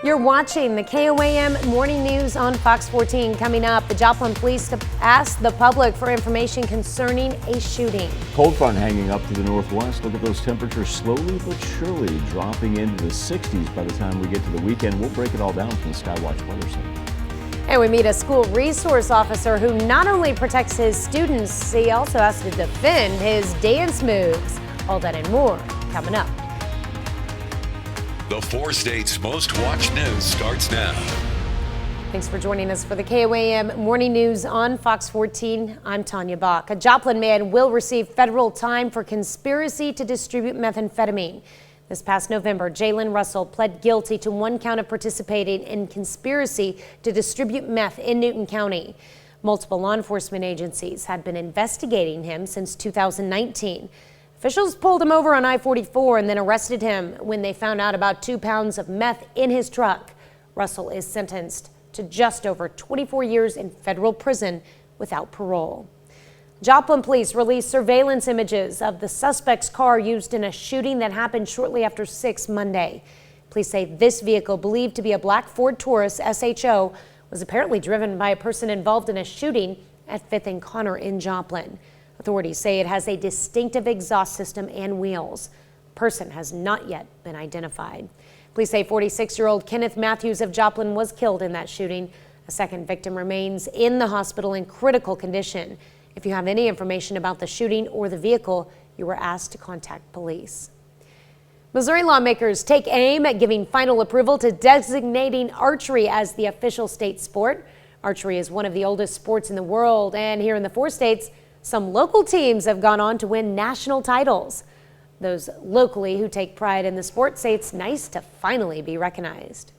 You're watching the KOAM Morning News on Fox 14. Coming up, the Joplin Police asked the public for information concerning a shooting. Cold front hanging up to the northwest. Look at those temperatures slowly but surely dropping into the 60s by the time we get to the weekend. We'll break it all down from the Skywatch Weather Center. And we meet a school resource officer who not only protects his students, he also has to defend his dance moves. All that and more coming up. The 4 states' most watched news starts now. Thanks for joining us for the KOAM Morning News on Fox 14. I'm Tanya Bach. A Joplin man will receive federal time for conspiracy to distribute methamphetamine. This past November, Jalen Russell pled guilty to 1 count of participating in conspiracy to distribute meth in Newton County. Multiple law enforcement agencies had been investigating him since 2019. Officials pulled him over on I-44 and then arrested him when they found out about 2 pounds of meth in his truck. Russell is sentenced to just over 24 years in federal prison without parole. Joplin police released surveillance images of the suspect's car used in a shooting that happened shortly after 6 Monday. Police say this vehicle, believed to be a black Ford Taurus SHO, was apparently driven by a person involved in a shooting at 5th and Connor in Joplin. Authorities say it has a distinctive exhaust system and wheels. The person has not yet been identified. Police say 46-year-old Kenneth Matthews of Joplin was killed in that shooting. A second victim remains in the hospital in critical condition. If you have any information about the shooting or the vehicle, you were asked to contact police. Missouri lawmakers take aim at giving final approval to designating archery as the official state sport. Archery is one of the oldest sports in the world, and here in the 4 states, some local teams have gone on to win national titles. Those locally who take pride in the sport say it's nice to finally be recognized.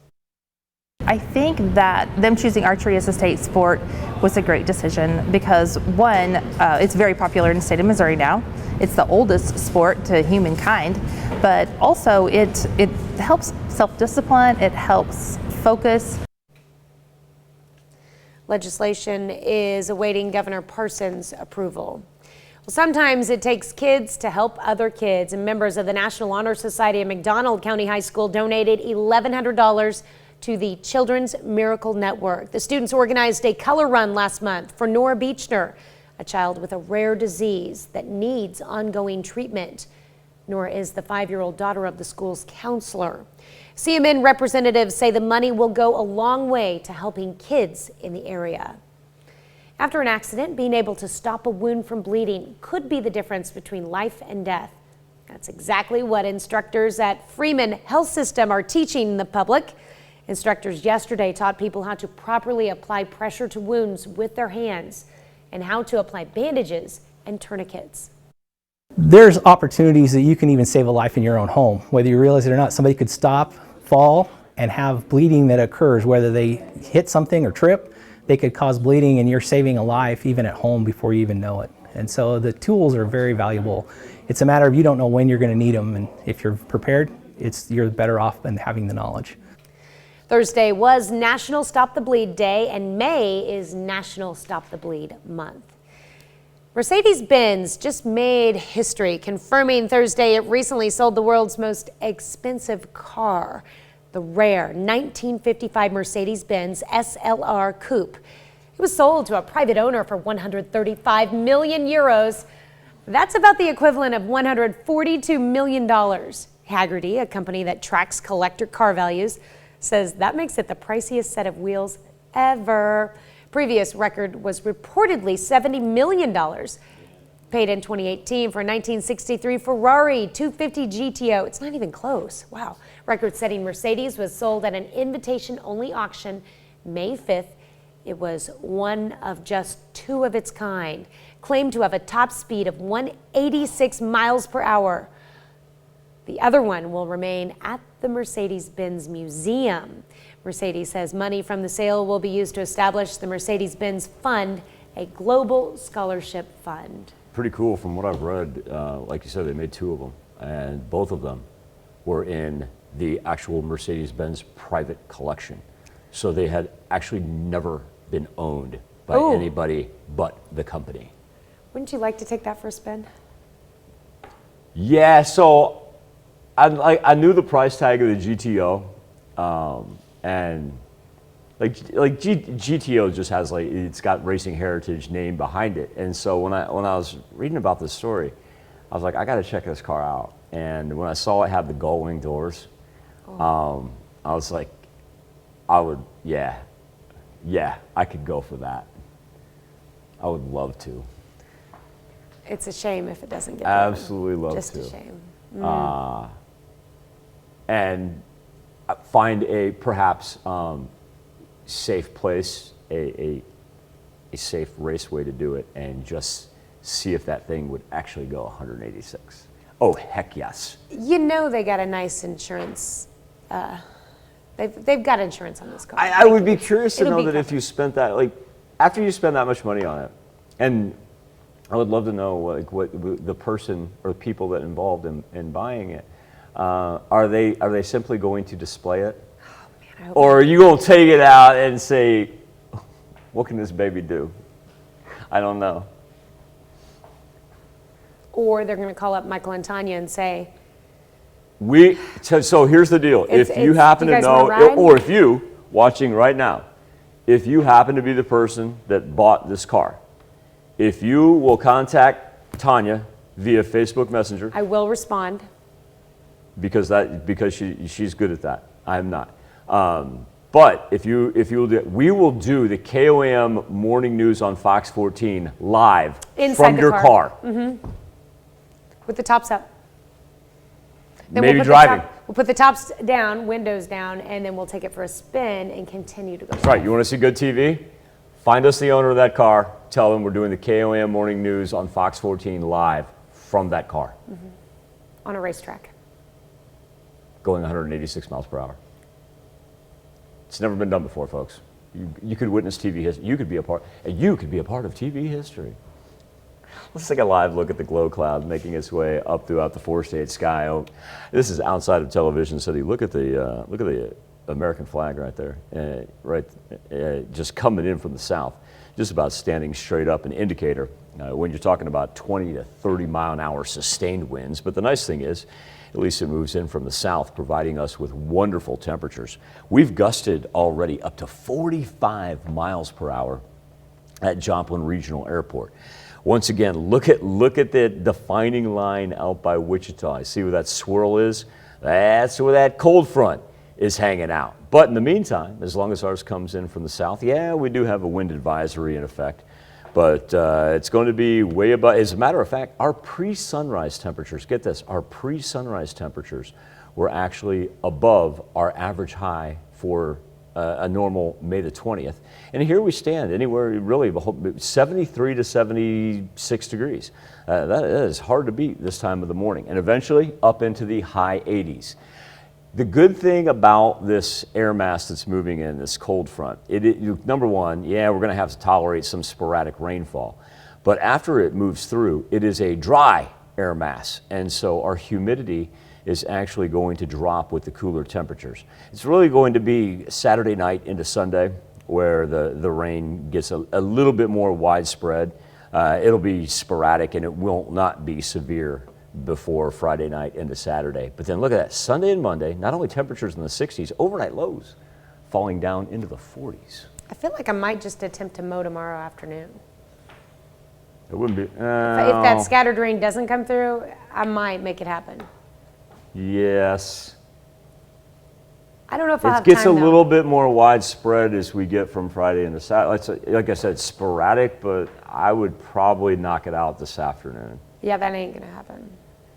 I think that them choosing archery as a state sport was a great decision because, one, it's very popular in the state of Missouri now. It's the oldest sport to humankind, but also it helps self-discipline, it helps focus. Legislation is awaiting Governor Parsons' approval. Well, sometimes it takes kids to help other kids, and members of the National Honor Society of McDonald County High School donated $1,100 to the Children's Miracle Network. The students organized a color run last month for Nora Beechner, a child with a rare disease that needs ongoing treatment. Nora is the 5-year-old daughter of the school's counselor. CMN representatives say the money will go a long way to helping kids in the area. After an accident, being able to stop a wound from bleeding could be the difference between life and death. That's exactly what instructors at Freeman Health System are teaching the public. Instructors yesterday taught people how to properly apply pressure to wounds with their hands and how to apply bandages and tourniquets. There's opportunities that you can even save a life in your own home. Whether you realize it or not, somebody could stop, fall, and have bleeding that occurs. Whether they hit something or trip, they could cause bleeding, and you're saving a life even at home before you even know it. And so the tools are very valuable. It's a matter of you don't know when you're going to need them, and if you're prepared, you're better off than having the knowledge. Thursday was National Stop the Bleed Day, and May is National Stop the Bleed Month. Mercedes-Benz just made history, confirming Thursday it recently sold the world's most expensive car, the rare 1955 Mercedes-Benz SLR Coupe. It was sold to a private owner for 135 million euros. That's about the equivalent of $142 million. Hagerty, a company that tracks collector car values, says that makes it the priciest set of wheels ever. Previous record was reportedly $70 million. Paid in 2018 for a 1963 Ferrari 250 GTO. It's not even close. Wow. Record-setting Mercedes was sold at an invitation-only auction May 5th. It was one of just 2 of its kind. Claimed to have a top speed of 186 miles per hour. The other one will remain at the Mercedes-Benz Museum. Mercedes says money from the sale will be used to establish the Mercedes-Benz Fund, a global scholarship fund. Pretty cool from what I've read. Like you said, they made 2 of them, and both of them were in the actual Mercedes-Benz private collection. So they had actually never been owned by anybody but the company. Wouldn't you like to take that for a spin? Yeah, so I knew the price tag of the GTO. And GTO just has it's got racing heritage name behind it. And so when I was reading about this story, I was like, I got to check this car out. And when I saw it have the gull wing doors, I was like, I could go for that. I would love to. It's a shame if it doesn't get Absolutely love Just to. a shame. And find a perhaps safe place, a safe raceway to do it, and just see if that thing would actually go 186. Oh, heck yes. You know they got a nice insurance. They've got insurance on this car. I would be curious to It'll know be that if you spent that, after you spend that much money on it, and I would love to know what the person or the people that involved in buying it, are they simply going to display it? I hope Or are you going to take it out and say, what can this baby do? I don't know. Or they're going to call up Michael and Tanya and say, So here's the deal. If you happen you to guys wanna know, ride? or if you, watching right now, if you happen to be the person that bought this car, if you will contact Tanya via Facebook Messenger, I will respond. because she's good at that. I'm not. But if you will do it, we will do the KOAM morning news on Fox 14 live Inside from the your car. car. With the tops up. Then Maybe put the driving. we'll put the tops down, windows down, and then we'll take it for a spin and continue to go. That's right. You want to see good TV? Find us the owner of that car. Tell them we're doing the KOAM morning news on Fox 14 live from that car, On a racetrack. going 186 miles per hour. It's never been done before, folks. You could witness TV history. You could be a part of TV history. Let's take a live look at the glow cloud making its way up throughout the four-state sky. Oh, this is outside of Television City. Look at the American flag right there, just coming in from the south, just about standing straight up, an indicator when you're talking about 20 to 30 mile an hour sustained winds. But the nice thing is, at least it moves in from the south, providing us with wonderful temperatures. We've gusted already up to 45 miles per hour at Joplin Regional Airport. Once again, look at the defining line out by Wichita. I see where that swirl is. That's where that cold front is hanging out. But in the meantime, as long as ours comes in from the south, we do have a wind advisory in effect. But it's going to be way above. As a matter of fact, our pre-sunrise temperatures, get this, our pre-sunrise temperatures were actually above our average high for a normal May the 20th. And here we stand anywhere really 73 to 76 degrees. That is hard to beat this time of the morning. And eventually up into the high 80s. The good thing about this air mass that's moving in, this cold front, number one, we're going to have to tolerate some sporadic rainfall. But after it moves through, it is a dry air mass. And so our humidity is actually going to drop with the cooler temperatures. It's really going to be Saturday night into Sunday where the rain gets a little bit more widespread. It'll be sporadic and it will not be severe before Friday night into Saturday. But then look at that, Sunday and Monday, not only temperatures in the 60s, overnight lows falling down into the 40s. I feel like I might just attempt to mow tomorrow afternoon. It wouldn't be. If that scattered rain doesn't come through, I might make it happen. Yes. I don't know if I'll have It gets time, a little bit more widespread as we get from Friday into Saturday. Like I said, sporadic, but I would probably knock it out this afternoon. Yeah, that ain't going to happen.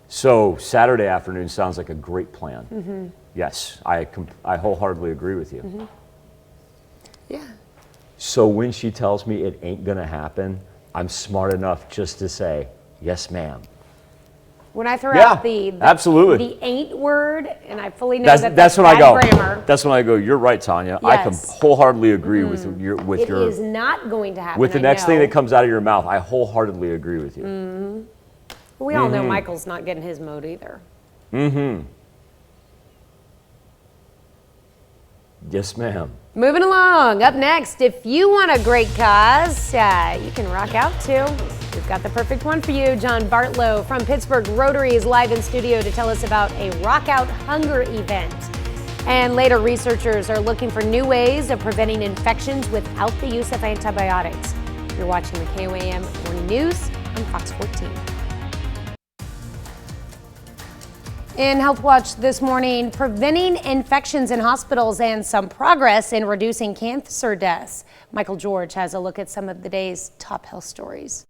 So Saturday afternoon sounds like a great plan. Mm-hmm. Yes, I wholeheartedly agree with you. Mm-hmm. Yeah. So when she tells me it ain't going to happen, I'm smart enough just to say, yes, ma'am. When I throw out absolutely. the ain't word, and I fully know that's when I bad go. grammar. That's when I go. You're right, Tanya. Yes. I can wholeheartedly agree with your. It is not going to happen. With the I next know. thing that comes out of your mouth, I wholeheartedly agree with you. Mm-hmm. We all know Michael's not getting his mode either. Mm-hmm. Yes, ma'am. Moving along. Up next, if you want a great cause, you can rock out to. We've got the perfect one for you. John Bartlow from Pittsburgh Rotary is live in studio to tell us about a Rock Out Hunger event. And later, researchers are looking for new ways of preventing infections without the use of antibiotics. You're watching the KOAM Morning News on Fox 14. In Health Watch this morning, preventing infections in hospitals and some progress in reducing cancer deaths. Michael George has a look at some of the day's top health stories.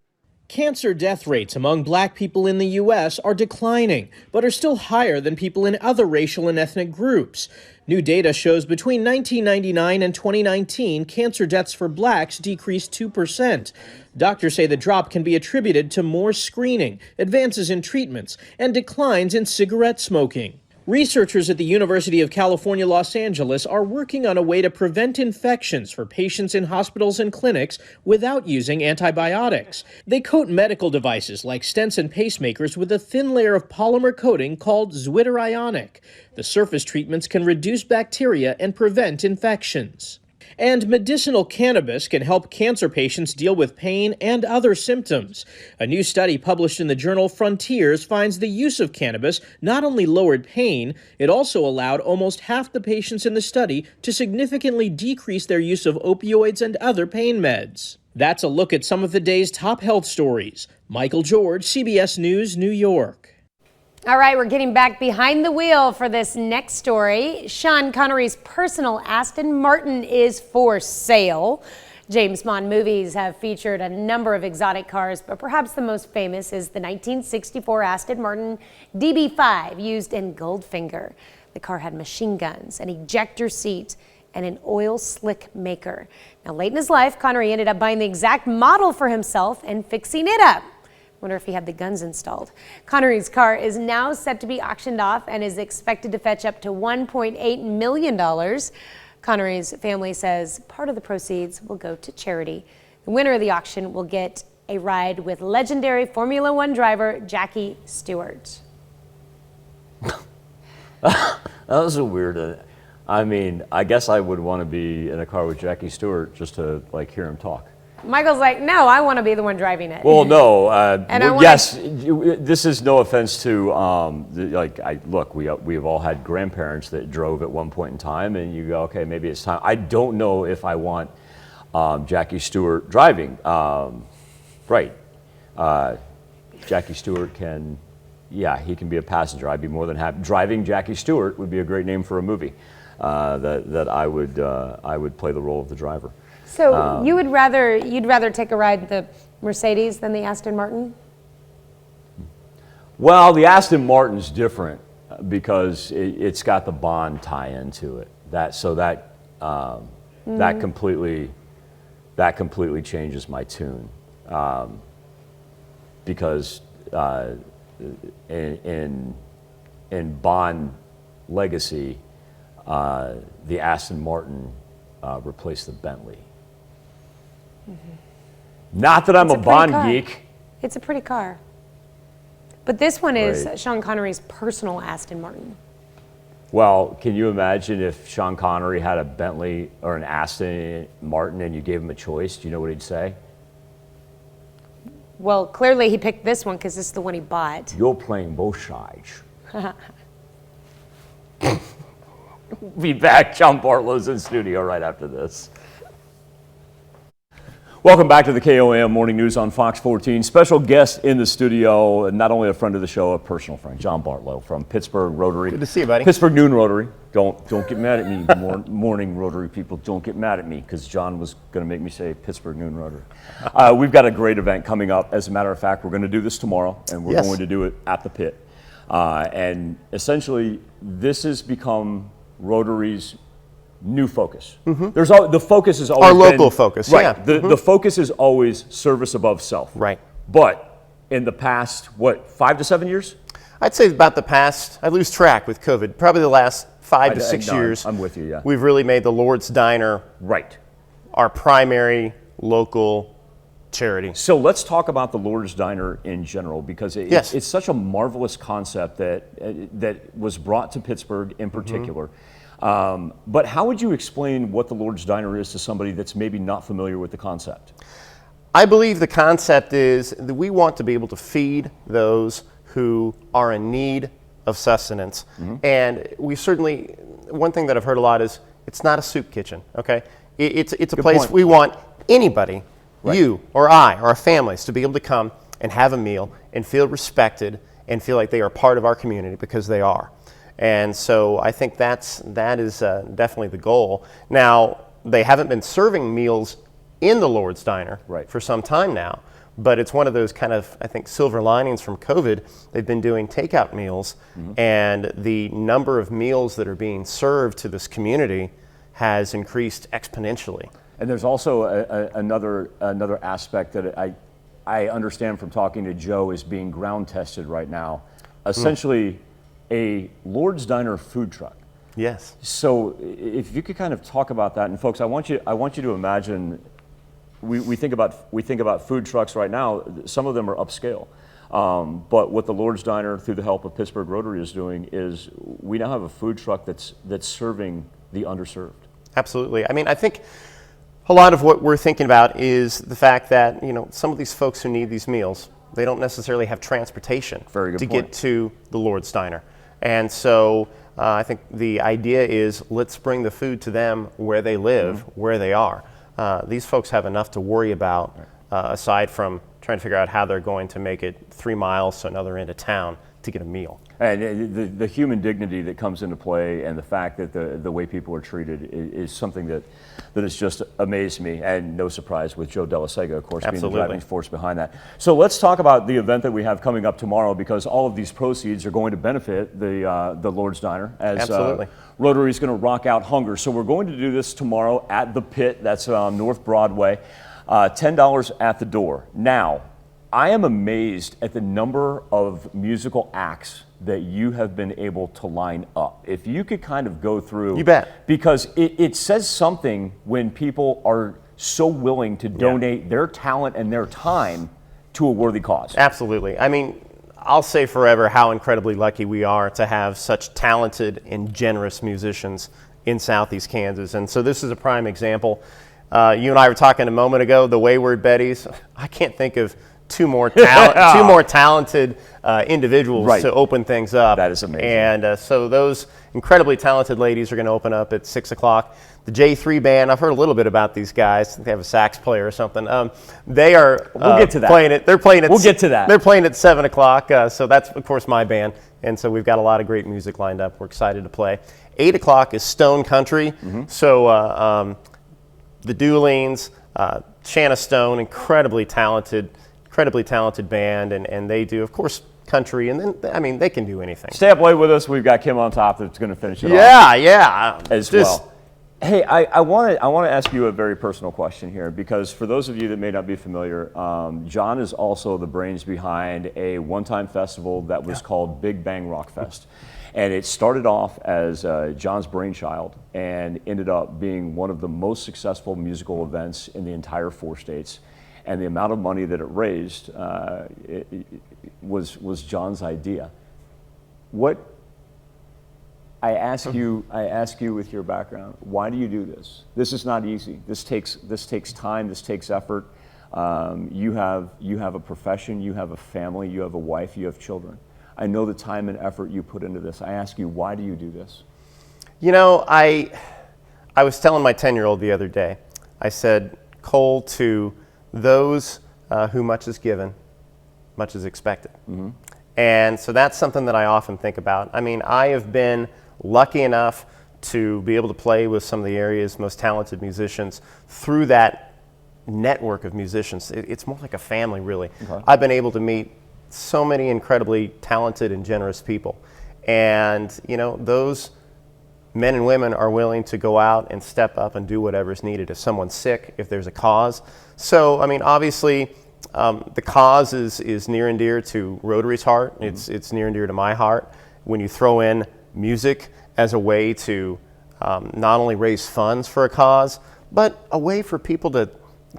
Cancer death rates among Black people in the U.S. are declining, but are still higher than people in other racial and ethnic groups. New data shows between 1999 and 2019, cancer deaths for Blacks decreased 2%. Doctors say the drop can be attributed to more screening, advances in treatments, and declines in cigarette smoking. Researchers at the University of California, Los Angeles are working on a way to prevent infections for patients in hospitals and clinics without using antibiotics. They coat medical devices like stents and pacemakers with a thin layer of polymer coating called zwitterionic. The surface treatments can reduce bacteria and prevent infections. And medicinal cannabis can help cancer patients deal with pain and other symptoms. A new study published in the journal Frontiers finds the use of cannabis not only lowered pain, it also allowed almost half the patients in the study to significantly decrease their use of opioids and other pain meds. That's a look at some of the day's top health stories. Michael George, CBS News, New York. All right, we're getting back behind the wheel for this next story. Sean Connery's personal Aston Martin is for sale. James Bond movies have featured a number of exotic cars, but perhaps the most famous is the 1964 Aston Martin DB5 used in Goldfinger. The car had machine guns, an ejector seat, and an oil slick maker. Now, late in his life, Connery ended up buying the exact model for himself and fixing it up. Wonder if he had the guns installed. Connery's car is now set to be auctioned off and is expected to fetch up to $1.8 million. Connery's family says part of the proceeds will go to charity. The winner of the auction will get a ride with legendary Formula One driver Jackie Stewart. That was a weird. I mean, I guess I would want to be in a car with Jackie Stewart just to hear him talk. Michael's like, no, I want to be the one driving it. Well, no. Yes, this is no offense to, look, we've all had grandparents that drove at one point in time, and you go, okay, maybe it's time. I don't know if I want Jackie Stewart driving. Right. Jackie Stewart can, he can be a passenger. I'd be more than happy. Driving Jackie Stewart would be a great name for a movie that I would play the role of the driver. So you'd rather take a ride in the Mercedes than the Aston Martin? Well, the Aston Martin's different because it's got the Bond tie-in to it. That completely changes my tune because in Bond Legacy, the Aston Martin replaced the Bentley. Mm-hmm. Not that I'm a Bond geek. It's a pretty car. But this one is Right. Sean Connery's personal Aston Martin. Well, can you imagine if Sean Connery had a Bentley or an Aston Martin and you gave him a choice? Do you know what he'd say? Well, clearly he picked this one because this is the one he bought. You're playing both sides. Be back. John Bartlow's in studio right after this. Welcome back to the KOAM Morning News on Fox 14. Special guest in the studio, not only a friend of the show, a personal friend, John Bartlow from Pittsburgh Rotary. Good to see you, buddy. Pittsburgh Noon Rotary. Don't get mad at me, morning Rotary people. Don't get mad at me because John was going to make me say Pittsburgh Noon Rotary. We've got a great event coming up. As a matter of fact, we're going to do this tomorrow, and we're going to do it at the pit. And essentially, this has become Rotary's new focus. Mm-hmm. The focus is always our local focus, right. Yeah. The focus is always service above self. Right. But in the past, 5 to 7 years? I'd say about the past, I lose track with COVID, probably the last 5 to 6 years. I'm with you, yeah. We've really made the Lord's Diner our primary local charity. So let's talk about the Lord's Diner in general because it's such a marvelous concept that was brought to Pittsburgh in particular. Mm-hmm. But how would you explain what the Lord's Diner is to somebody that's maybe not familiar with the concept? I believe the concept is that we want to be able to feed those who are in need of sustenance. And we certainly, one thing that I've heard a lot is it's not a soup kitchen, okay? It's a place point. we want anybody, you or I or our families, to be able to come and have a meal and feel respected and feel like they are part of our community, because they are. And so I think that is definitely the goal. Now, they haven't been serving meals in the Lord's Diner for some time now, but it's one of those kind of, I think, silver linings from COVID. They've been doing takeout meals, and the number of meals that are being served to this community has increased exponentially. And there's also another aspect that I understand from talking to Joe is being ground tested right now. Essentially, a Lord's Diner food truck. Yes. So if you could kind of talk about that, and folks, I want you to imagine. We think about food trucks right now. Some of them are upscale, but what the Lord's Diner, through the help of Pittsburgh Rotary, is doing is we now have a food truck that's serving the underserved. Absolutely. I mean, I think a lot of what we're thinking about is the fact that, you know, some of these folks who need these meals, they don't necessarily have transportation to get to the Lord's Diner. And so I think the idea is, let's bring the food to them where they live, where they are. These folks have enough to worry about, aside from trying to figure out how they're going to make it 3 miles to another end of town to get a meal. And the human dignity that comes into play, and the fact that the way people are treated is something that has just amazed me, and no surprise with Joe Delasega, of course, being the driving force behind that. So let's talk about the event that we have coming up tomorrow, because all of these proceeds are going to benefit the Lord's Diner, as Rotary is going to rock out hunger. So we're going to do this tomorrow at the Pit. That's North Broadway. $10 at the door. Now, I am amazed at the number of musical acts that you have been able to line up. If you could kind of go through. You bet. Because it says something when people are so willing to donate their talent and their time to a worthy cause. Absolutely. I mean, I'll say forever how incredibly lucky we are to have such talented and generous musicians in Southeast Kansas. And so this is a prime example. You and I were talking a moment ago, the Wayward Betties. I can't think of two more talented individuals to open things up. That is amazing. And so those incredibly talented ladies are going to open up at 6 o'clock. The J3 band, I've heard a little bit about these guys. They have a sax player or something. They are we'll get to that. playing it. They're playing it. We'll get to that. They're playing at 7 o'clock. So that's, of course, my band. And so we've got a lot of great music lined up. We're excited to play. 8 o'clock is Stone Country. So the Doolines, Shanna Stone, incredibly talented band, and they do, of course, country, and then, I mean, they can do anything. Stay up late with us. We've got Kim on top that's going to finish it off. Yeah. As well. Hey, I want to ask you a very personal question here, because for those of you that may not be familiar, John is also the brains behind a one-time festival that was called Big Bang Rock Fest. And it started off as John's brainchild and ended up being one of the most successful musical events in the entire 4 states. And the amount of money that it raised was John's idea. What I ask you with your background, why do you do this? This is not easy. This takes time. This takes effort. You have a profession. You have a family. You have a wife. You have children. I know the time and effort you put into this. I ask you, why do you do this? You know, I was telling my 10-year-old the other day. I said, Cole, to those who much is given, much is expected. And so that's something that I often think about. I mean, I have been lucky enough to be able to play with some of the area's most talented musicians through that network of musicians. It's more like a family, really. I've been able to meet so many incredibly talented and generous people. And, you know, those men and women are willing to go out and step up and do whatever is needed. If someone's sick, if there's a cause. So, I mean, obviously, the cause is near and dear to Rotary's heart. It's near and dear to my heart. When you throw in music as a way to not only raise funds for a cause, but a way for people to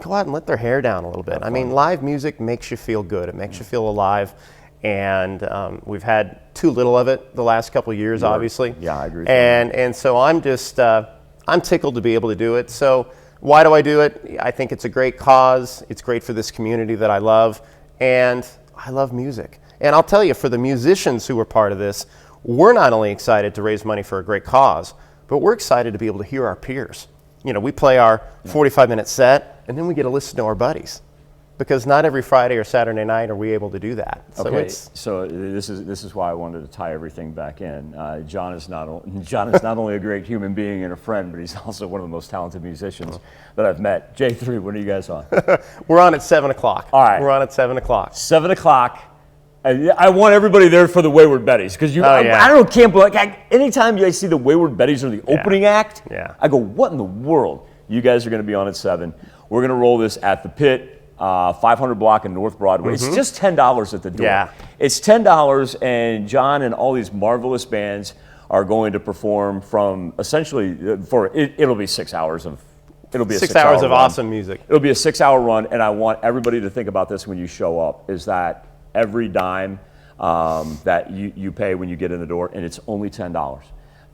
go out and let their hair down a little bit. I mean, live music makes you feel good. It makes you feel alive. And we've had too little of it the last couple of years, obviously. Yeah, I agree. And so I'm just, I'm tickled to be able to do it. So why do I do it? I think it's a great cause. It's great for this community that I love. And I love music. And I'll tell you, for the musicians who were part of this, we're not only excited to raise money for a great cause, but we're excited to be able to hear our peers. You know, we play our 45-minute set, and then we get to listen to our buddies, because not every Friday or Saturday night are we able to do that. So Okay, so this is why I wanted to tie everything back in. John is not only a great human being and a friend, but he's also one of the most talented musicians that I've met. J3, when are you guys on? we're on at 7 o'clock. All right. We're on at 7 o'clock. 7 o'clock. I want everybody there for the Wayward Betties, because I don't can't believe, anytime you guys see the Wayward Betties or the opening act, I go, what in the world? You guys are going to be on at 7. We're going to roll this at the Pit, 500 block in North Broadway. It's just $10 at the door. Yeah. It's $10, and John and all these marvelous bands are going to perform from essentially it'll be 6 hours of. It'll be a 6 hours of run. awesome music. It'll be a 6-hour run, and I want everybody to think about this when you show up, is that every dime that you pay when you get in the door, and it's only $10,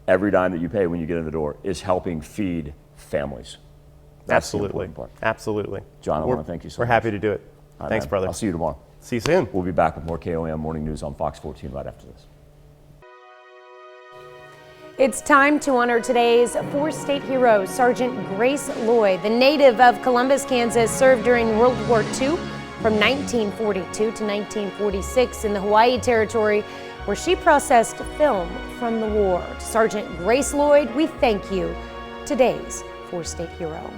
every dime that you pay when you get in the door is helping feed families. That's the important part. Absolutely. John, I want to thank you so much. We're happy to do it. Thanks, brother. I'll see you tomorrow. See you soon. We'll be back with more KOAM Morning News on Fox 14 right after this. It's time to honor today's four-state hero, Sergeant Grace Lloyd. The native of Columbus, Kansas, served during World War II from 1942 to 1946 in the Hawaii Territory, where she processed film from the war. To Sergeant Grace Lloyd, we thank you, today's four-state hero.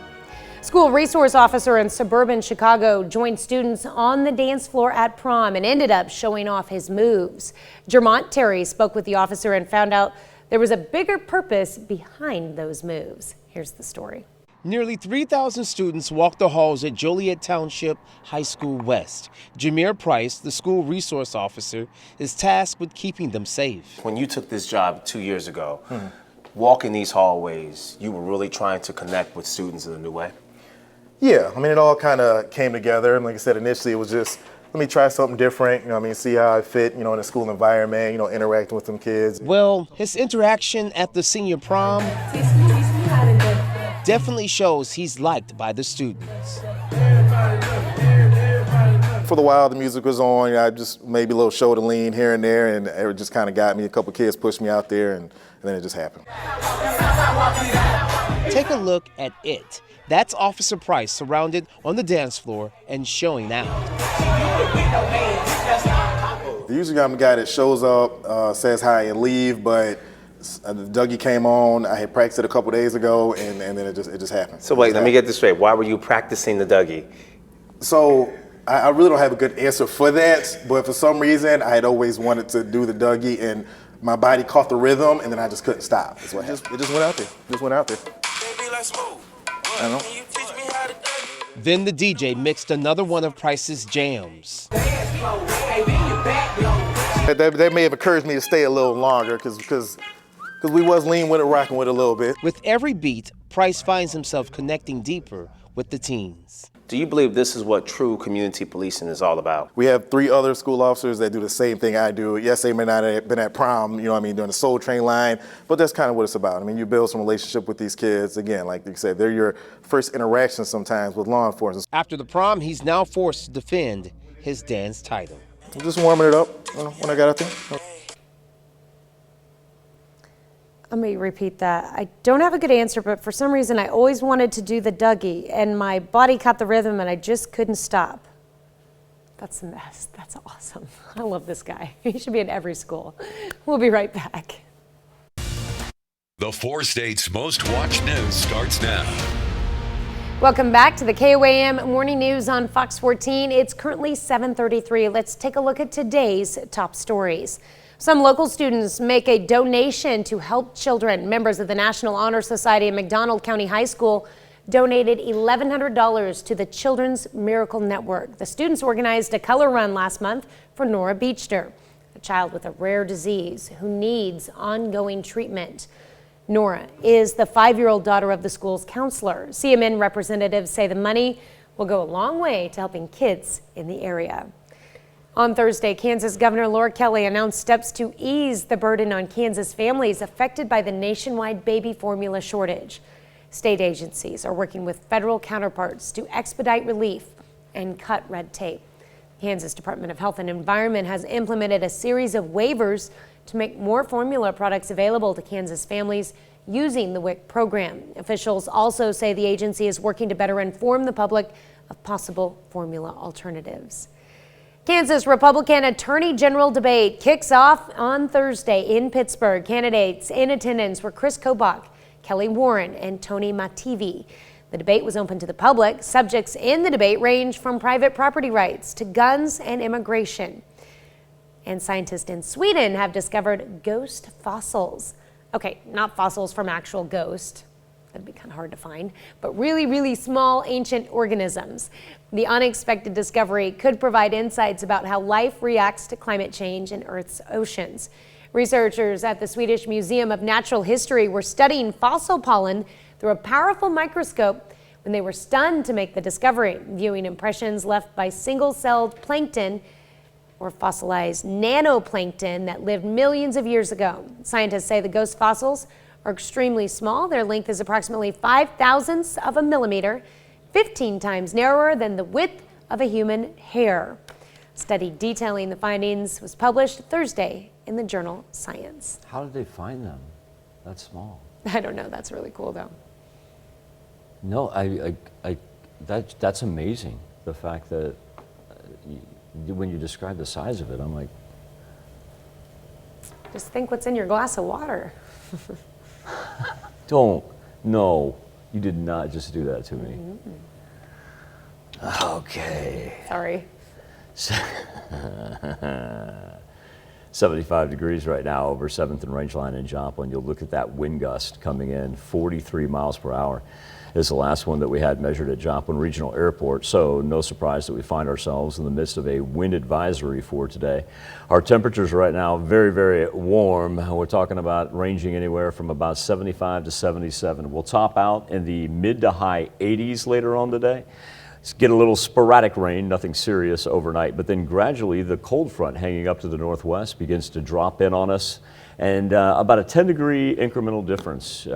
School resource officer in suburban Chicago joined students on the dance floor at prom and ended up showing off his moves. Jermont Terry spoke with the officer and found out there was a bigger purpose behind those moves. Here's the story. Nearly 3,000 students walked the halls at Joliet Township High School West. Jameer Price, the school resource officer, is tasked with keeping them safe. When you took this job 2 years ago, walking these hallways, you were really trying to connect with students in a new way? Yeah, I mean, it all kind of came together. And like I said, initially it was just, let me try something different, see how I fit, in a school environment, interacting with some kids. Well, his interaction at the senior prom definitely shows he's liked by the students. For the while the music was on, I just maybe a little shoulder lean here and there, and it just kind of got me. A couple kids pushed me out there, and then it just happened. Take a look at it. That's Officer Price surrounded on the dance floor and showing out. Usually I'm a guy that shows up, says hi and leave, but Dougie came on. I had practiced it a couple days ago, and then it just happened. So wait, let me get this straight. Why were you practicing the Dougie? So I really don't have a good answer for that, but for some reason I had always wanted to do the Dougie, and my body caught the rhythm, and then I just couldn't stop. That's what happened. It just went out there. Just went out there. I don't know. Then the DJ mixed another one of Price's jams. They may have encouraged me to stay a little longer because we was lean with it, rocking with it a little bit. With every beat, Price finds himself connecting deeper with the teens. Do you believe this is what true community policing is all about? We have 3 other school officers that do the same thing I do. Yes, they may not have been at prom, during the Soul Train line, but that's kind of what it's about. You build some relationship with these kids. Again, like you said, they're your first interaction sometimes with law enforcement. After the prom, he's now forced to defend his dance title. I'm just warming it up when I got out there. Let me repeat that. I don't have a good answer, but for some reason I always wanted to do the Dougie, and my body caught the rhythm and I just couldn't stop. That's the mess. That's awesome. I love this guy. He should be in every school. We'll be right back. The 4 states' most watched news starts now. Welcome back to the KOAM Morning News on Fox 14. It's currently 7:33. Let's take a look at today's top stories. Some local students make a donation to help children. Members of the National Honor Society at McDonald County High School donated $1,100 to the Children's Miracle Network. The students organized a color run last month for Nora Beechner, a child with a rare disease who needs ongoing treatment. Nora is the 5-year-old daughter of the school's counselor. CMN representatives say the money will go a long way to helping kids in the area. On Thursday, Kansas Governor Laura Kelly announced steps to ease the burden on Kansas families affected by the nationwide baby formula shortage. State agencies are working with federal counterparts to expedite relief and cut red tape. Kansas Department of Health and Environment has implemented a series of waivers to make more formula products available to Kansas families using the WIC program. Officials also say the agency is working to better inform the public of possible formula alternatives. Kansas Republican Attorney General debate kicks off on Thursday in Pittsburgh. Candidates in attendance were Chris Kobach, Kelly Warren, and Tony Mativi. The debate was open to the public. Subjects in the debate range from private property rights to guns and immigration. And scientists in Sweden have discovered ghost fossils. Okay, not fossils from actual ghosts. That'd be kind of hard to find, but really, really small ancient organisms. The unexpected discovery could provide insights about how life reacts to climate change in Earth's oceans. Researchers at the Swedish Museum of Natural History were studying fossil pollen through a powerful microscope when they were stunned to make the discovery, viewing impressions left by single-celled plankton or fossilized nanoplankton that lived millions of years ago. Scientists say the ghost fossils are extremely small. Their length is approximately 5/1000th of a millimeter, 15 times narrower than the width of a human hair. A study detailing the findings was published Thursday in the journal Science. How did they find them that small? I don't know. That's really cool, though. No, that's amazing. The fact that when you describe the size of it, I'm like, just think what's in your glass of water. no, you did not just do that to me. Okay. Sorry. 75 degrees right now over 7th and Rangeline in Joplin. You'll look at that wind gust coming in, 43 miles per hour is the last one that we had measured at Joplin Regional Airport. So no surprise that we find ourselves in the midst of a wind advisory for today. Our temperatures right now very, very warm. We're talking about ranging anywhere from about 75 to 77. We'll top out in the mid to high 80s later on today. Get a little sporadic rain, nothing serious overnight, but then gradually the cold front hanging up to the northwest begins to drop in on us, and about a 10-degree incremental difference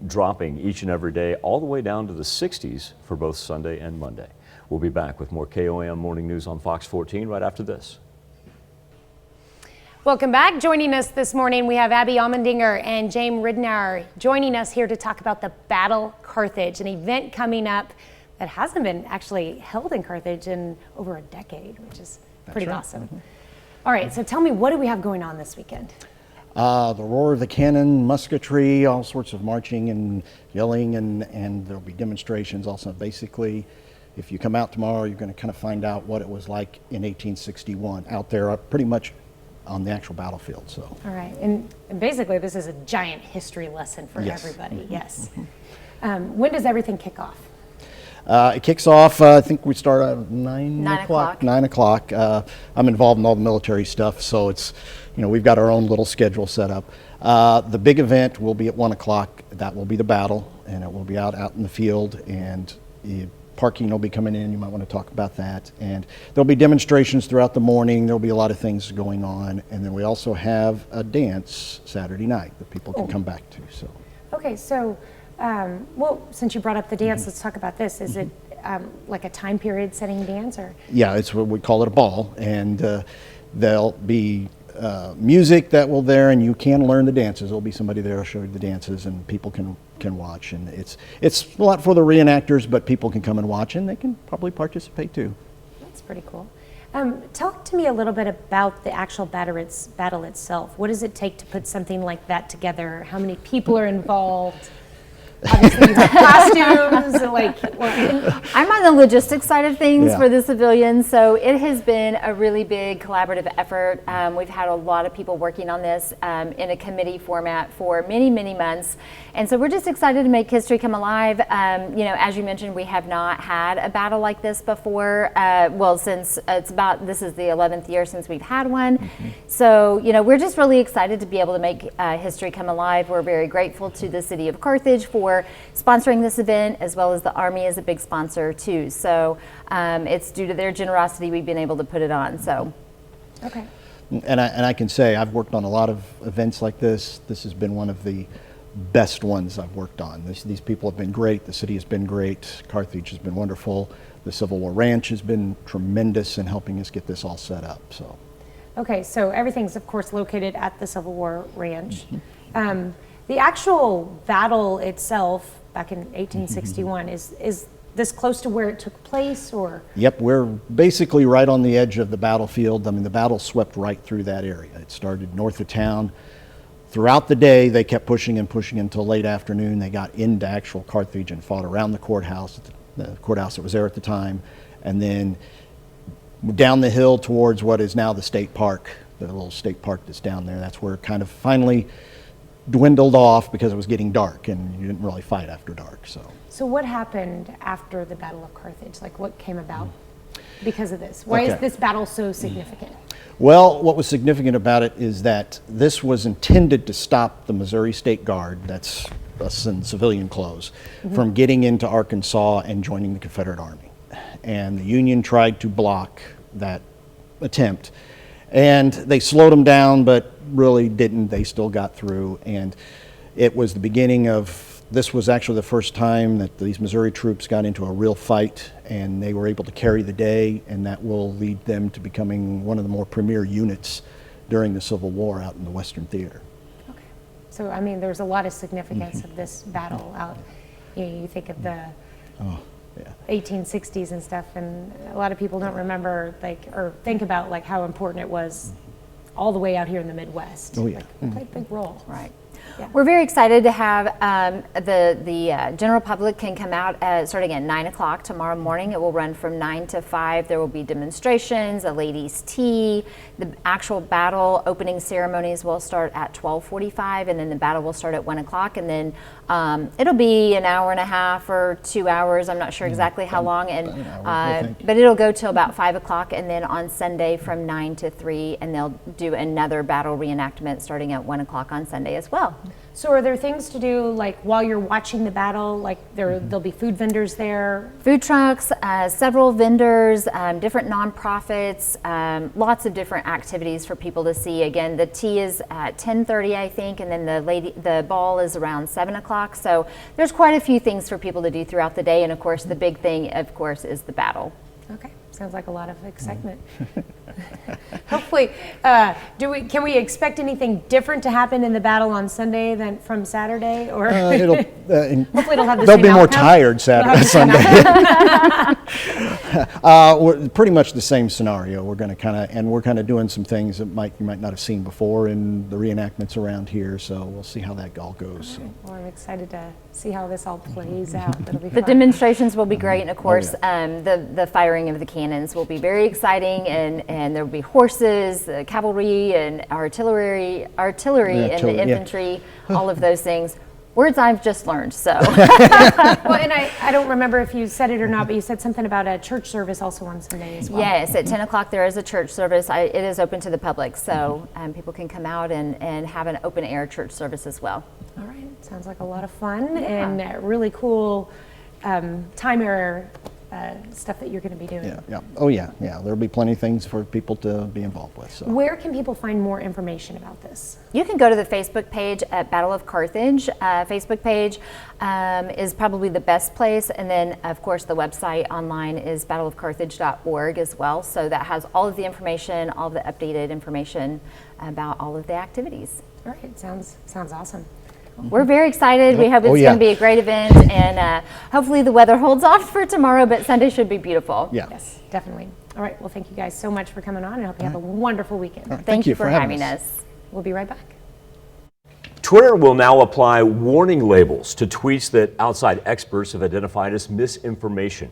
dropping each and every day all the way down to the 60s for both Sunday and Monday. We'll be back with more KOAM Morning News on Fox 14 right after this. Welcome back. Joining us this morning, we have Abby Almendinger and James Ridenour joining us here to talk about the Battle Carthage, an event coming up that hasn't been actually held in Carthage in over a decade, which is pretty awesome. All right, so tell me, what do we have going on this weekend? The roar of the cannon, musketry, all sorts of marching and yelling, and there'll be demonstrations also. Basically, if you come out tomorrow, you're going to kind of find out what it was like in 1861 out there, pretty much on the actual battlefield. So. All right, and basically this is a giant history lesson for everybody. Yes. When does everything kick off? It kicks off, I think we start at 9 o'clock. 9 o'clock. I'm involved in all the military stuff, so it's, we've got our own little schedule set up. The big event will be at 1 o'clock. That will be the battle, and it will be out in the field, and parking will be coming in. You might want to talk about that. And there'll be demonstrations throughout the morning. There'll be a lot of things going on, and then we also have a dance Saturday night that people can come back to. So. Okay, so. Well, since you brought up the dance, let's talk about this. Is it like a time period setting dance, or? Yeah, it's what we call it, a ball, and there'll be music that will there, and you can learn the dances. There'll be somebody there to show you the dances, and people can watch. And it's a lot for the reenactors, but people can come and watch, and they can probably participate too. That's pretty cool. Talk to me a little bit about the actual battle itself. What does it take to put something like that together? How many people are involved? Obviously, you have costumes. I'm on the logistics side of things for the civilians, so it has been a really big collaborative effort. We've had a lot of people working on this in a committee format for many, many months, and so we're just excited to make history come alive. As you mentioned, we have not had a battle like this before. Since this is the 11th year since we've had one. So, we're just really excited to be able to make history come alive. We're very grateful to the city of Carthage for sponsoring this event, as well as the Army is a big sponsor too. So it's due to their generosity we've been able to put it on. So. Okay. And I can say I've worked on a lot of events like this. This has been one of the best ones I've worked on. These people have been great. The city has been great. Carthage has been wonderful. The Civil War Ranch has been tremendous in helping us get this all set up. So. Okay, so everything's of course located at the Civil War Ranch. The actual battle itself, back in 1861, is this close to where it took place, or? Yep, we're basically right on the edge of the battlefield. I mean, the battle swept right through that area. It started north of town. Throughout the day, they kept pushing and pushing until late afternoon. They got into actual Carthage and fought around the courthouse that was there at the time, and then down the hill towards what is now the state park, the little state park that's down there. That's where it kind of finally dwindled off because it was getting dark, and you didn't really fight after dark. So what happened after the Battle of Carthage? Like, what came about because of this? Why is this battle so significant? Well, what was significant about it is that this was intended to stop the Missouri State Guard, that's us in civilian clothes, from getting into Arkansas and joining the Confederate Army. And the Union tried to block that attempt. And they slowed them down, but really didn't. They still got through. And it was the beginning of, this was actually the first time that these Missouri troops got into a real fight, and they were able to carry the day, and that will lead them to becoming one of the more premier units during the Civil War out in the Western Theater. Okay. So, I mean, there's a lot of significance of this battle out. You think of the 1860s and stuff, and a lot of people don't remember, like, or think about, like, how important it was all the way out here in the Midwest. Oh, yeah. Like, quite a big role. Right. Yeah. We're very excited to have the general public can come out starting at 9 o'clock tomorrow morning. It will run from 9 to 5. There will be demonstrations, a ladies' tea. The actual battle opening ceremonies will start at 12:45, and then the battle will start at 1 o'clock, and then it'll be an hour and a half or 2 hours. I'm not sure exactly how long, and but it'll go till about 5 o'clock, and then on Sunday from 9 to 3, and they'll do another battle reenactment starting at 1 o'clock on Sunday as well. So are there things to do, like, while you're watching the battle? Like, there'll be food vendors there? Food trucks, several vendors, different nonprofits, lots of different activities for people to see. Again, the tea is at 10:30, I think, and then the ball is around 7 o'clock. So there's quite a few things for people to do throughout the day, and of course, the big thing, of course, is the battle. Okay, sounds like a lot of excitement. Hopefully, can we expect anything different to happen in the battle on Sunday than from Saturday? Or hopefully it'll have the they'll same be more outcome. tired Sunday. We're pretty much the same scenario. We're going to we're kind of doing some things that you might not have seen before in the reenactments around here. So we'll see how that all goes. Right. Well, I'm excited to see how this all plays out. It'll be The fun. demonstrations will be great, and of course, the firing of the cannons will be very exciting, and there will be horses, cavalry, and artillery, and the infantry, all of those things. Words I've just learned, so. Well, and I don't remember if you said it or not, but you said something about a church service also on Sunday as well. Yes, at 10 o'clock there is a church service. It is open to the public, so people can come out and have an open air church service as well. All right, sounds like a lot of fun and really cool time era stuff that you're going to be doing. Yeah. Oh yeah. There'll be plenty of things for people to be involved with. So. Where can people find more information about this? You can go to the Facebook page at Battle of Carthage. Facebook page is probably the best place, and then of course the website online is battleofcarthage.org as well. So that has all of the information, all of the updated information about all of the activities. All right, sounds awesome. We're very excited. We hope it's going to be a great event, and hopefully the weather holds off for tomorrow, but Sunday should be beautiful. Yeah. Yes, definitely. All right, well, thank you guys so much for coming on, and I hope you have a wonderful weekend. Right. Thank you for having us. We'll be right back. Twitter will now apply warning labels to tweets that outside experts have identified as misinformation.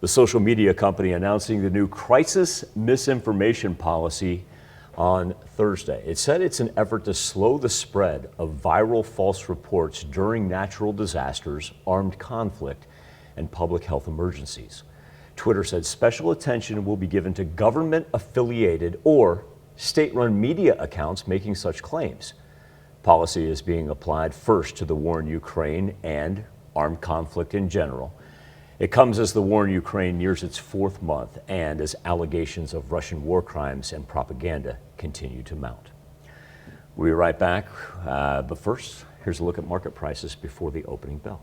The social media company announcing the new crisis misinformation policy on Thursday. It said it's an effort to slow the spread of viral false reports during natural disasters, armed conflict, and public health emergencies. Twitter said special attention will be given to government-affiliated or state-run media accounts making such claims. Policy is being applied first to the war in Ukraine and armed conflict in general. It comes as the war in Ukraine nears its 4th month and as allegations of Russian war crimes and propaganda continue to mount. We'll be right back, but first, here's a look at market prices before the opening bell.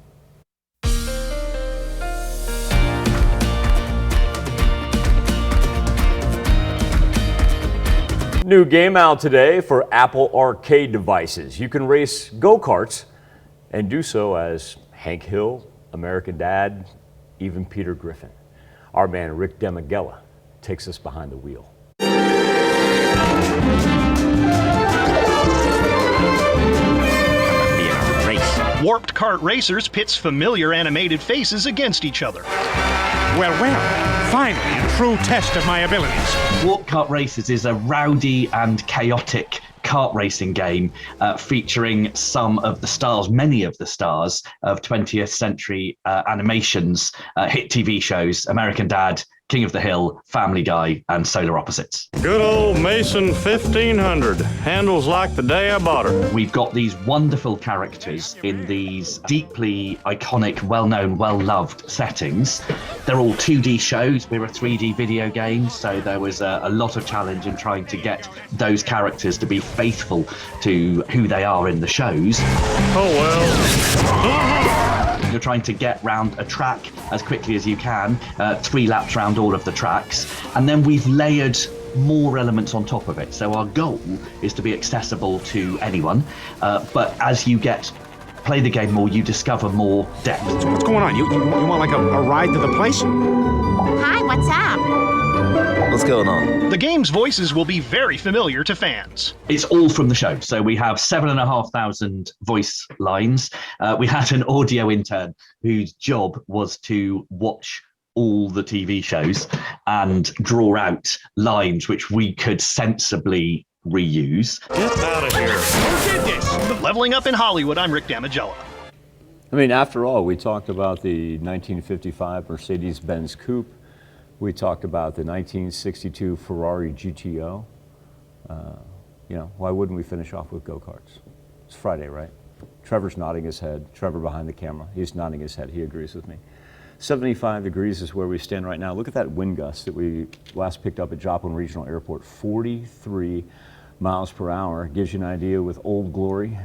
New game out today for Apple Arcade devices. You can race go-karts and do so as Hank Hill, American Dad, even Peter Griffin. Our man Rick Demigella takes us behind the wheel. Warped Kart Racers pits familiar animated faces against each other. Well, finally a true test of my abilities. Warped Kart Racers is a rowdy and chaotic kart racing game featuring some of the stars, many of the stars of 20th century animations, hit TV shows, American Dad, King of the Hill, Family Guy, and Solar Opposites. Good old Mason 1500. Handles like the day I bought her. We've got these wonderful characters in these deeply iconic, well-known, well-loved settings. They're all 2D shows. We're a 3D video game, so there was a lot of challenge in trying to get those characters to be faithful to who they are in the shows. Oh, well. You're trying to get round a track as quickly as you can, 3 laps round all of the tracks, and then we've layered more elements on top of it. So our goal is to be accessible to anyone, but as you play the game more, you discover more depth. What's going on? You want like a ride to the place? Hi, what's up? What's going on? The game's voices will be very familiar to fans. It's all from the show. So we have 7,500 voice lines. We had an audio intern whose job was to watch all the TV shows and draw out lines which we could sensibly reuse. Get out of here. Who did this? Leveling Up in Hollywood, I'm Rick Damigella. I mean, after all, we talked about the 1955 Mercedes-Benz Coupe. We talked about the 1962 Ferrari GTO. You know, why wouldn't we finish off with go-karts? It's Friday, right? Trevor's nodding his head. Trevor behind the camera, he's nodding his head. He agrees with me. 75 degrees is where we stand right now. Look at that wind gust that we last picked up at Joplin Regional Airport, 43 miles per hour. Gives you an idea with Old Glory,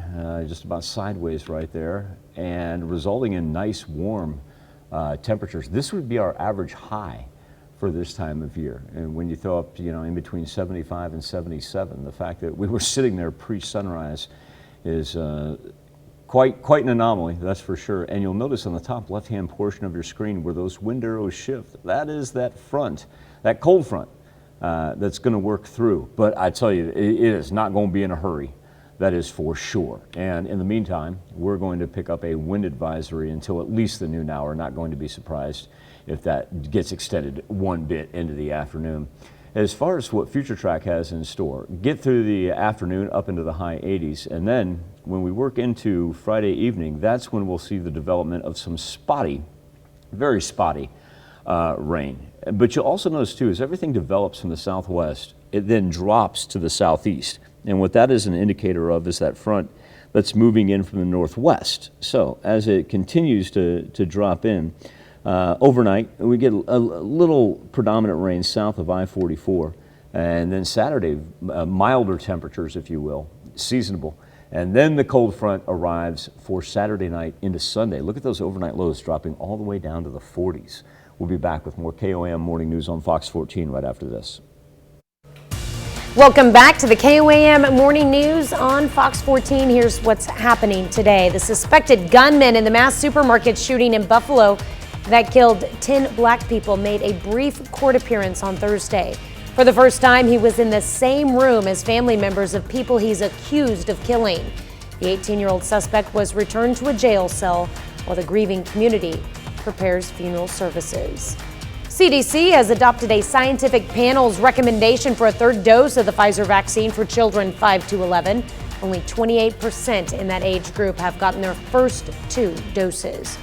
just about sideways right there, and resulting in nice warm temperatures. This would be our average high for this time of year. And when you throw up, you know, in between 75 and 77, the fact that we were sitting there pre-sunrise is quite an anomaly, that's for sure. And you'll notice on the top left-hand portion of your screen where those wind arrows shift, that is that front, that cold front that's going to work through. But I tell you, it is not going to be in a hurry. That is for sure. And in the meantime, we're going to pick up a wind advisory until at least the noon hour. Not going to be surprised if that gets extended one bit into the afternoon. As far as what Future Track has in store, get through the afternoon up into the high 80s, and then when we work into Friday evening, that's when we'll see the development of some spotty, very spotty rain. But you'll also notice too, as everything develops from the southwest, it then drops to the southeast. And what that is an indicator of is that front that's moving in from the northwest. So as it continues to drop in, overnight, we get a little predominant rain south of I-44, and then Saturday, milder temperatures, if you will, seasonable. And then the cold front arrives for Saturday night into Sunday. Look at those overnight lows dropping all the way down to the 40s. We'll be back with more KOAM Morning News on Fox 14 right after this. Welcome back to the KOAM Morning News on Fox 14. Here's what's happening today. The suspected gunman in the mass supermarket shooting in Buffalo that killed 10 black people made a brief court appearance on Thursday. For the first time, he was in the same room as family members of people he's accused of killing. The 18-year-old suspect was returned to a jail cell while the grieving community prepares funeral services. CDC has adopted a scientific panel's recommendation for a third dose of the Pfizer vaccine for children 5 to 11. Only 28% in that age group have gotten their first 2 doses.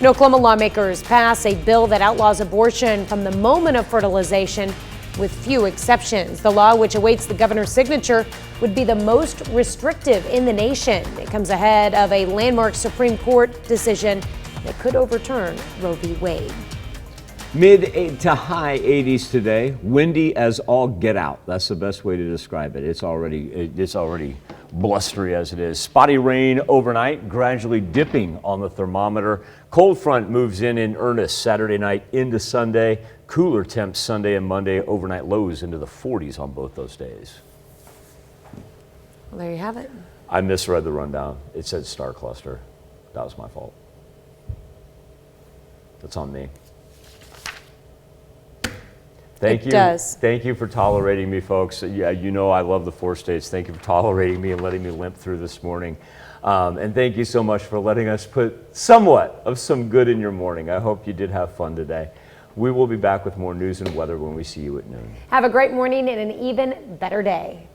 Oklahoma lawmakers pass a bill that outlaws abortion from the moment of fertilization with few exceptions. The law, which awaits the governor's signature, would be the most restrictive in the nation. It comes ahead of a landmark Supreme Court decision that could overturn Roe v. Wade. Mid to high 80s today, windy as all get out. That's the best way to describe it. It's already blustery as it is. Spotty rain overnight, gradually dipping on the thermometer. Cold front moves in earnest Saturday night into Sunday. Cooler temps Sunday and Monday, overnight lows into the 40s on both those days. Well, there you have it. I misread the rundown. It said star cluster. That was my fault. That's on me. Thank you. Thank you for tolerating me, folks. Yeah, you know I love the 4 states. Thank you for tolerating me and letting me limp through this morning. And thank you so much for letting us put somewhat of some good in your morning. I hope you did have fun today. We will be back with more news and weather when we see you at noon. Have a great morning and an even better day.